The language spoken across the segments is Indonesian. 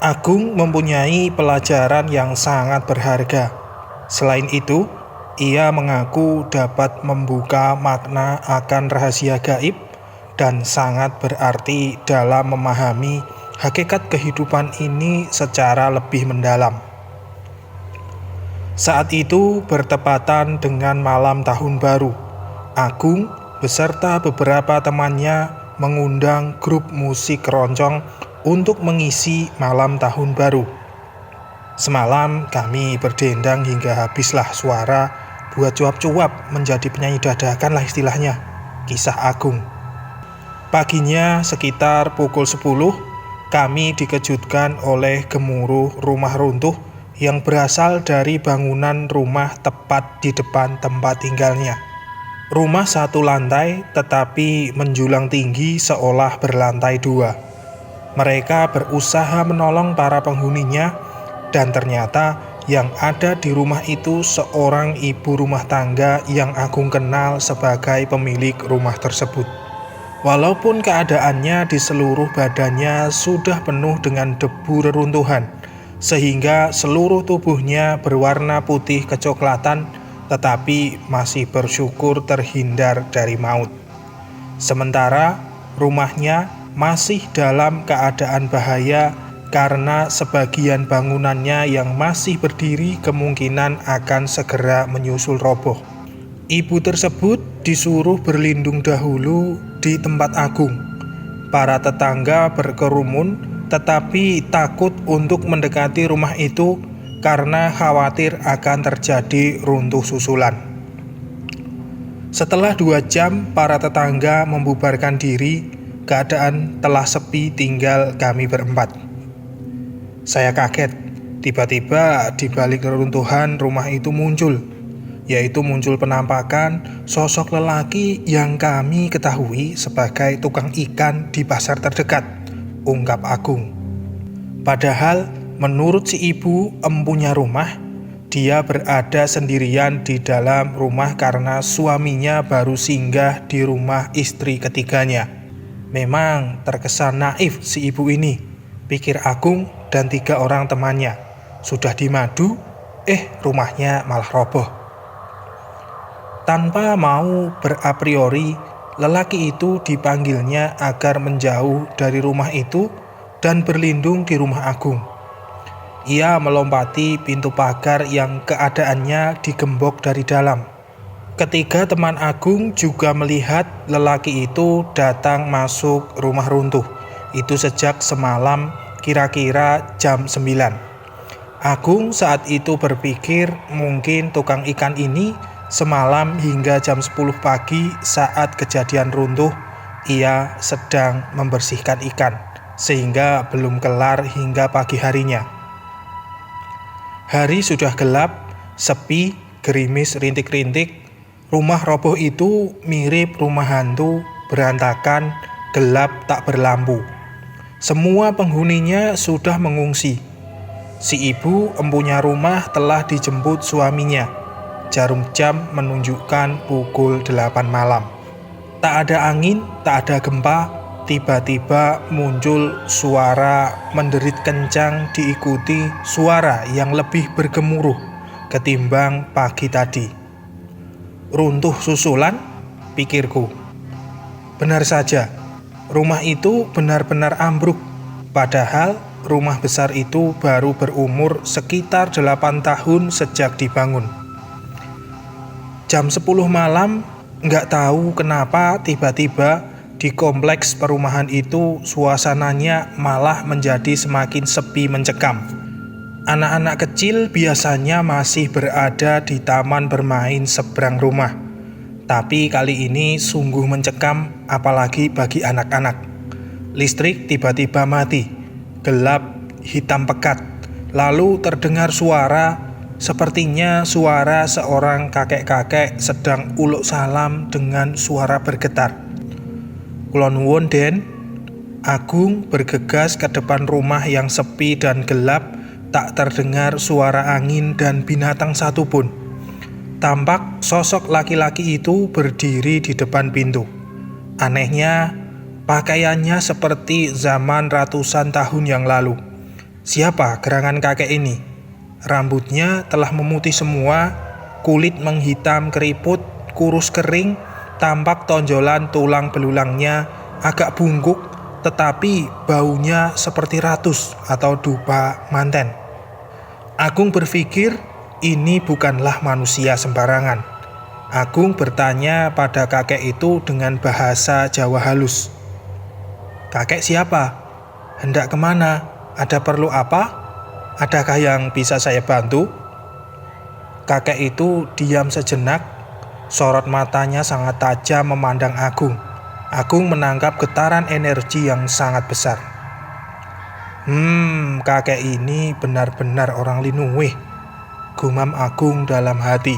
Agung mempunyai pelajaran yang sangat berharga. Selain itu, ia mengaku dapat membuka makna akan rahasia gaib dan sangat berarti dalam memahami hakikat kehidupan ini secara lebih mendalam. Saat itu bertepatan dengan malam tahun baru. Agung beserta beberapa temannya mengundang grup musik keroncong untuk mengisi malam tahun baru. Semalam kami berdendang hingga habislah suara buat cuap-cuap menjadi penyanyi dadakan lah istilahnya, kisah Agung. Paginya sekitar pukul 10, kami dikejutkan oleh gemuruh rumah runtuh yang berasal dari bangunan rumah tepat di depan tempat tinggalnya. Rumah satu lantai tetapi menjulang tinggi seolah berlantai dua. Mereka berusaha menolong para penghuninya dan ternyata yang ada di rumah itu seorang ibu rumah tangga yang Agung kenal sebagai pemilik rumah tersebut. Walaupun keadaannya di seluruh badannya sudah penuh dengan debu reruntuhan, sehingga seluruh tubuhnya berwarna putih kecoklatan, tetapi masih bersyukur terhindar dari maut. Sementara rumahnya masih dalam keadaan bahaya karena sebagian bangunannya yang masih berdiri kemungkinan akan segera menyusul roboh. Ibu tersebut disuruh berlindung dahulu di tempat Agung. Para tetangga berkerumun tetapi takut untuk mendekati rumah itu karena khawatir akan terjadi runtuh susulan. Setelah 2 jam para tetangga membubarkan diri, keadaan telah sepi, tinggal kami berempat. Saya kaget, tiba-tiba di balik reruntuhan rumah itu muncul penampakan sosok lelaki yang kami ketahui sebagai tukang ikan di pasar terdekat, ungkap Agung. Padahal menurut si ibu empunya rumah, dia berada sendirian di dalam rumah karena suaminya baru singgah di rumah istri ketiganya. Memang terkesan naif si ibu ini, pikir Agung dan 3 orang temannya. Sudah dimadu, rumahnya malah roboh. Tanpa mau berapriori, lelaki itu dipanggilnya agar menjauh dari rumah itu dan berlindung di rumah Agung. Ia melompati pintu pagar yang keadaannya digembok dari dalam. Ketiga teman Agung juga melihat lelaki itu datang masuk rumah runtuh. Itu sejak semalam kira-kira jam 9. Agung saat itu berpikir mungkin tukang ikan ini semalam hingga jam 10 pagi saat kejadian runtuh ia sedang membersihkan ikan, sehingga belum kelar hingga pagi harinya. Hari sudah gelap, sepi, gerimis rintik-rintik. Rumah roboh itu mirip rumah hantu, berantakan, gelap tak berlampu. Semua penghuninya sudah mengungsi. Si ibu empunya rumah telah dijemput suaminya. Jarum jam menunjukkan pukul 8 malam. Tak ada angin, tak ada gempa, tiba-tiba muncul suara menderit kencang diikuti suara yang lebih bergemuruh ketimbang pagi tadi. Runtuh susulan, pikirku. Benar saja, rumah itu benar-benar ambruk. Padahal rumah besar itu baru berumur sekitar 8 tahun sejak dibangun. Jam 10 malam, nggak tahu kenapa tiba-tiba di kompleks perumahan itu suasananya malah menjadi semakin sepi mencekam. Anak-anak kecil biasanya masih berada di taman bermain seberang rumah. Tapi kali ini sungguh mencekam, apalagi bagi anak-anak. Listrik tiba-tiba mati, gelap, hitam pekat. Lalu terdengar suara, sepertinya suara seorang kakek-kakek sedang uluk salam dengan suara bergetar. Kula nuwun Den. Agung bergegas ke depan rumah yang sepi dan gelap. Tak terdengar suara angin dan binatang satupun. Tampak sosok laki-laki itu berdiri di depan pintu. Anehnya, pakaiannya seperti zaman ratusan tahun yang lalu. Siapa gerangan kakek ini? Rambutnya telah memutih semua, kulit menghitam keriput, kurus kering, tampak tonjolan tulang belulangnya agak bungkuk, tetapi baunya seperti ratus atau dupa manten. Agung berpikir ini bukanlah manusia sembarangan. Agung bertanya pada kakek itu dengan bahasa Jawa halus. "Kakek siapa? Hendak kemana? Ada perlu apa? Adakah yang bisa saya bantu?" Kakek itu diam sejenak, sorot matanya sangat tajam memandang Agung. Agung menangkap getaran energi yang sangat besar. Kakek ini benar-benar orang linuwih, gumam Agung dalam hati.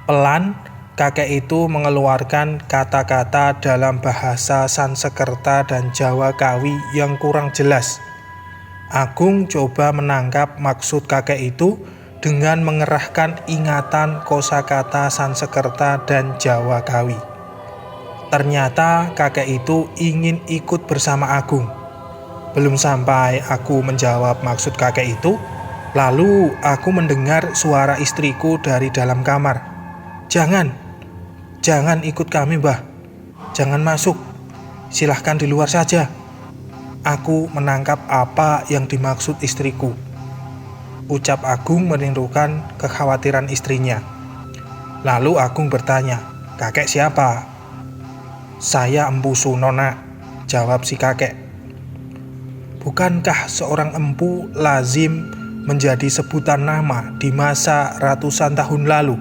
Pelan, kakek itu mengeluarkan kata-kata dalam bahasa Sanskerta dan Jawa Kawi yang kurang jelas. Agung coba menangkap maksud kakek itu dengan mengerahkan ingatan kosakata Sanskerta dan Jawa Kawi. Ternyata kakek itu ingin ikut bersama Agung. Belum sampai aku menjawab maksud kakek itu, lalu aku mendengar suara istriku dari dalam kamar. Jangan ikut kami, Mbah. Jangan masuk. Silahkan di luar saja." Aku menangkap apa yang dimaksud istriku. Ucap Agung menirukan kekhawatiran istrinya. Lalu Agung bertanya, "Kakek siapa?" "Saya Empu Suno, Nak," jawab si kakek. Bukankah seorang empu lazim menjadi sebutan nama di masa ratusan tahun lalu?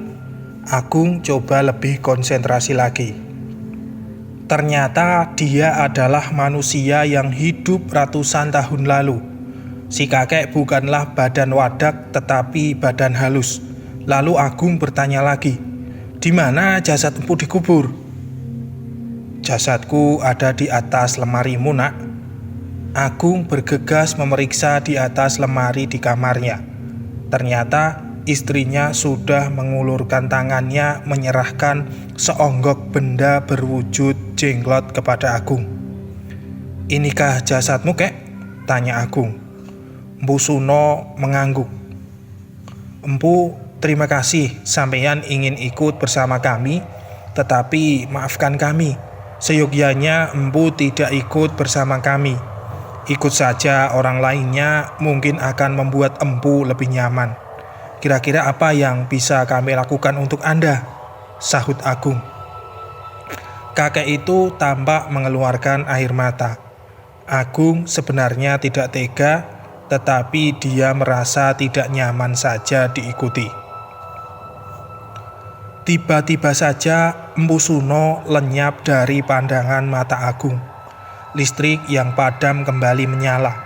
Agung coba lebih konsentrasi lagi. Ternyata dia adalah manusia yang hidup ratusan tahun lalu. Si kakek bukanlah badan wadak tetapi badan halus. Lalu Agung bertanya lagi, "Di mana jasad empu dikubur?" "Jasadku ada di atas lemarimu, Nak." Agung bergegas memeriksa di atas lemari di kamarnya. Ternyata istrinya sudah mengulurkan tangannya menyerahkan seonggok benda berwujud jenglot kepada Agung. "Inikah jasadmu, Kek?" tanya Agung. Empu Suno mengangguk. "Empu, terima kasih sampeyan ingin ikut bersama kami, tetapi maafkan kami, seyogyanya empu tidak ikut bersama kami. Ikut saja orang lainnya mungkin akan membuat empu lebih nyaman. Kira-kira apa yang bisa kami lakukan untuk Anda?" sahut Agung. Kakek itu tampak mengeluarkan air mata. Agung sebenarnya tidak tega, tetapi dia merasa tidak nyaman saja diikuti. Tiba-tiba saja Empu Suno lenyap dari pandangan mata Agung. Listrik yang padam kembali menyala,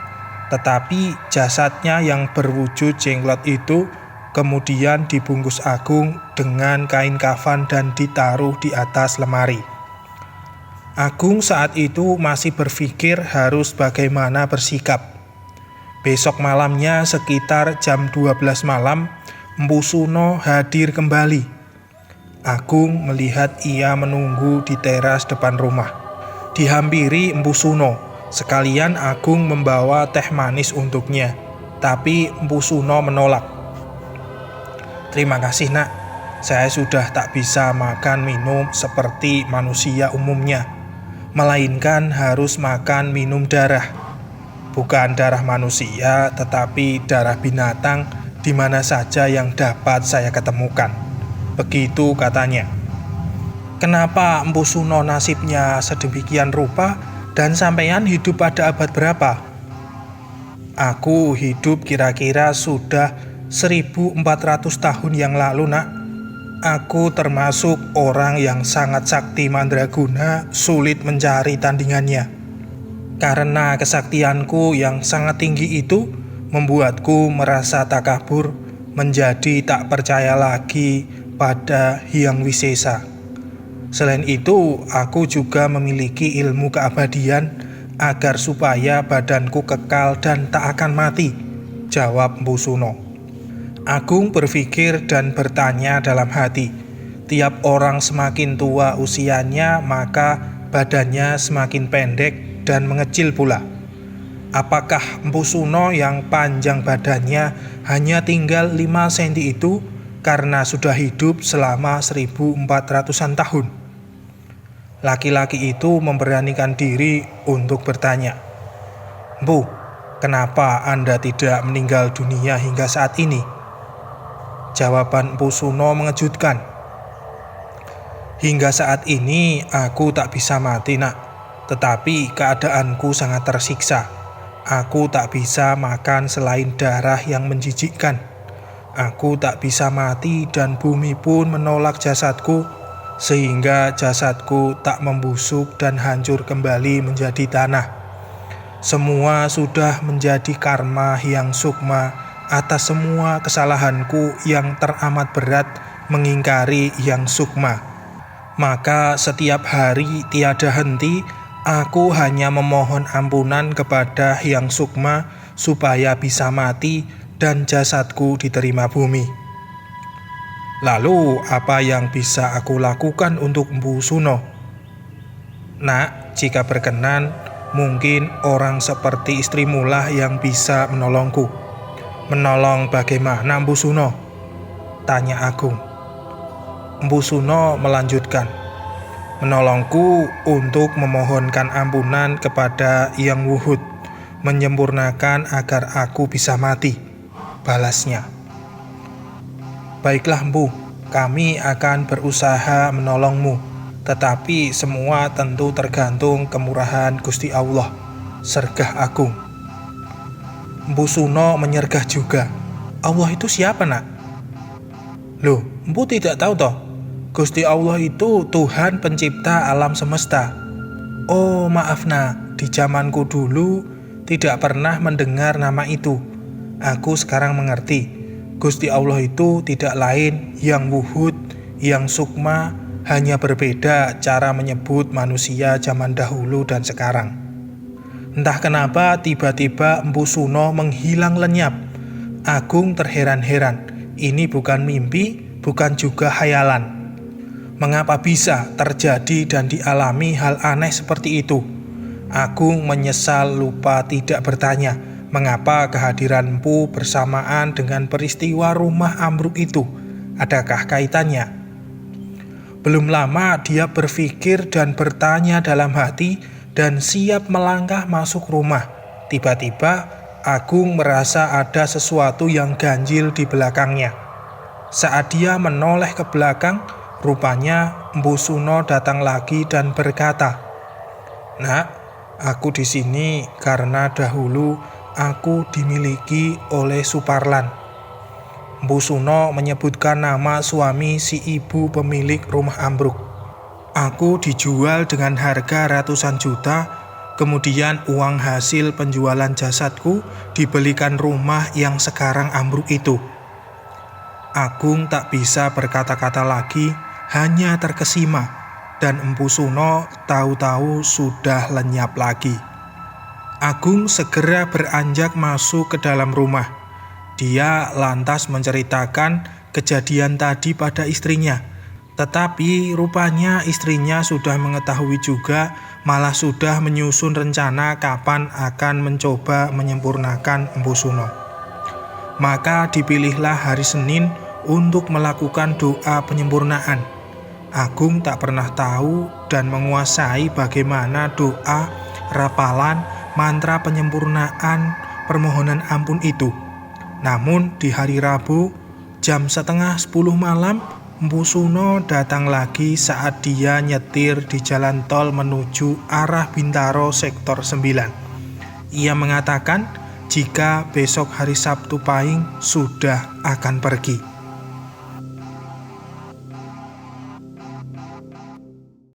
tetapi jasadnya yang berwujud jenglot itu kemudian dibungkus Agung dengan kain kafan dan ditaruh di atas lemari. Agung saat itu masih berpikir harus bagaimana bersikap. Besok malamnya sekitar jam 12 malam, Empu Suno hadir kembali. Agung melihat ia menunggu di teras depan rumah. Dihampiri Empu Suno, sekalian Agung membawa teh manis untuknya, tapi Empu Suno menolak. "Terima kasih, Nak. Saya sudah tak bisa makan minum seperti manusia umumnya, melainkan harus makan minum darah. Bukan darah manusia, tetapi darah binatang di mana saja yang dapat saya ketemukan." Begitu katanya. "Kenapa Empu Suno nasibnya sedemikian rupa dan sampeyan hidup pada abad berapa?" "Aku hidup kira-kira sudah 1400 tahun yang lalu, Nak. Aku termasuk orang yang sangat sakti mandraguna, sulit mencari tandingannya. Karena kesaktianku yang sangat tinggi itu membuatku merasa takabur, menjadi tak percaya lagi pada Hyang Wisesa. Selain itu, aku juga memiliki ilmu keabadian agar supaya badanku kekal dan tak akan mati," jawab Empu Suno. Agung berpikir dan bertanya dalam hati, tiap orang semakin tua usianya maka badannya semakin pendek dan mengecil pula. Apakah Empu Suno yang panjang badannya hanya tinggal 5 cm itu karena sudah hidup selama 1400-an tahun? Laki-laki itu memberanikan diri untuk bertanya, "Empu, kenapa Anda tidak meninggal dunia hingga saat ini?" Jawaban Empu Suno mengejutkan. "Hingga saat ini aku tak bisa mati, nak. Tetapi keadaanku sangat tersiksa. Aku tak bisa makan selain darah yang menjijikkan. Aku tak bisa mati dan bumi pun menolak jasadku, sehingga jasadku tak membusuk dan hancur kembali menjadi tanah. Semua sudah menjadi karma yang sukma atas semua kesalahanku yang teramat berat mengingkari yang sukma. Maka setiap hari tiada henti, aku hanya memohon ampunan kepada yang sukma supaya bisa mati dan jasadku diterima bumi. Lalu apa yang bisa aku lakukan untuk Empu Suno?" "Nak, jika berkenan, mungkin orang seperti istrimulah yang bisa menolongku." "Menolong bagaimana, Empu Suno?" tanya Agung. Empu Suno melanjutkan, "Menolongku untuk memohonkan ampunan kepada Yang Wuhud, menyempurnakan agar aku bisa mati," balasnya. "Baiklah Empu, kami akan berusaha menolongmu, tetapi semua tentu tergantung kemurahan Gusti Allah," sergah Agung. Empu Suno menyergah juga, "Allah itu siapa, nak?" "Loh, Empu tidak tahu toh? Gusti Allah itu Tuhan pencipta alam semesta." "Oh maaf nak, di zamanku dulu tidak pernah mendengar nama itu. Aku sekarang mengerti. Gusti Allah itu tidak lain Yang Wuhud, Yang Sukma, hanya berbeda cara menyebut manusia zaman dahulu dan sekarang." Entah kenapa tiba-tiba Empu Suno menghilang lenyap. Agung terheran-heran. Ini bukan mimpi, bukan juga hayalan. Mengapa bisa terjadi dan dialami hal aneh seperti itu? Agung menyesal lupa tidak bertanya mengapa kehadiran Empu bersamaan dengan peristiwa rumah ambruk itu. Adakah kaitannya? Belum lama dia berpikir dan bertanya dalam hati dan siap melangkah masuk rumah. Tiba-tiba Agung merasa ada sesuatu yang ganjil di belakangnya. Saat dia menoleh ke belakang, rupanya Empu Suno datang lagi dan berkata, "Nak, aku di sini karena dahulu aku dimiliki oleh Suparlan." Empu Suno menyebutkan nama suami si ibu pemilik rumah ambruk. "Aku dijual dengan harga ratusan juta, kemudian uang hasil penjualan jasadku dibelikan rumah yang sekarang ambruk itu." Agung tak bisa berkata-kata lagi, hanya terkesima, dan Empu Suno tahu-tahu sudah lenyap lagi. Agung segera beranjak masuk ke dalam rumah. Dia lantas menceritakan kejadian tadi pada istrinya. Tetapi rupanya istrinya sudah mengetahui juga, malah sudah menyusun rencana kapan akan mencoba menyempurnakan Empu Suno. Maka dipilihlah hari Senin untuk melakukan doa penyempurnaan. Agung tak pernah tahu dan menguasai bagaimana doa, rapalan, mantra penyempurnaan permohonan ampun itu. Namun di hari Rabu jam 9:30 malam, Empu Suno datang lagi saat dia nyetir di jalan tol menuju arah Bintaro sektor 9. Ia mengatakan jika besok hari Sabtu Pahing sudah akan pergi.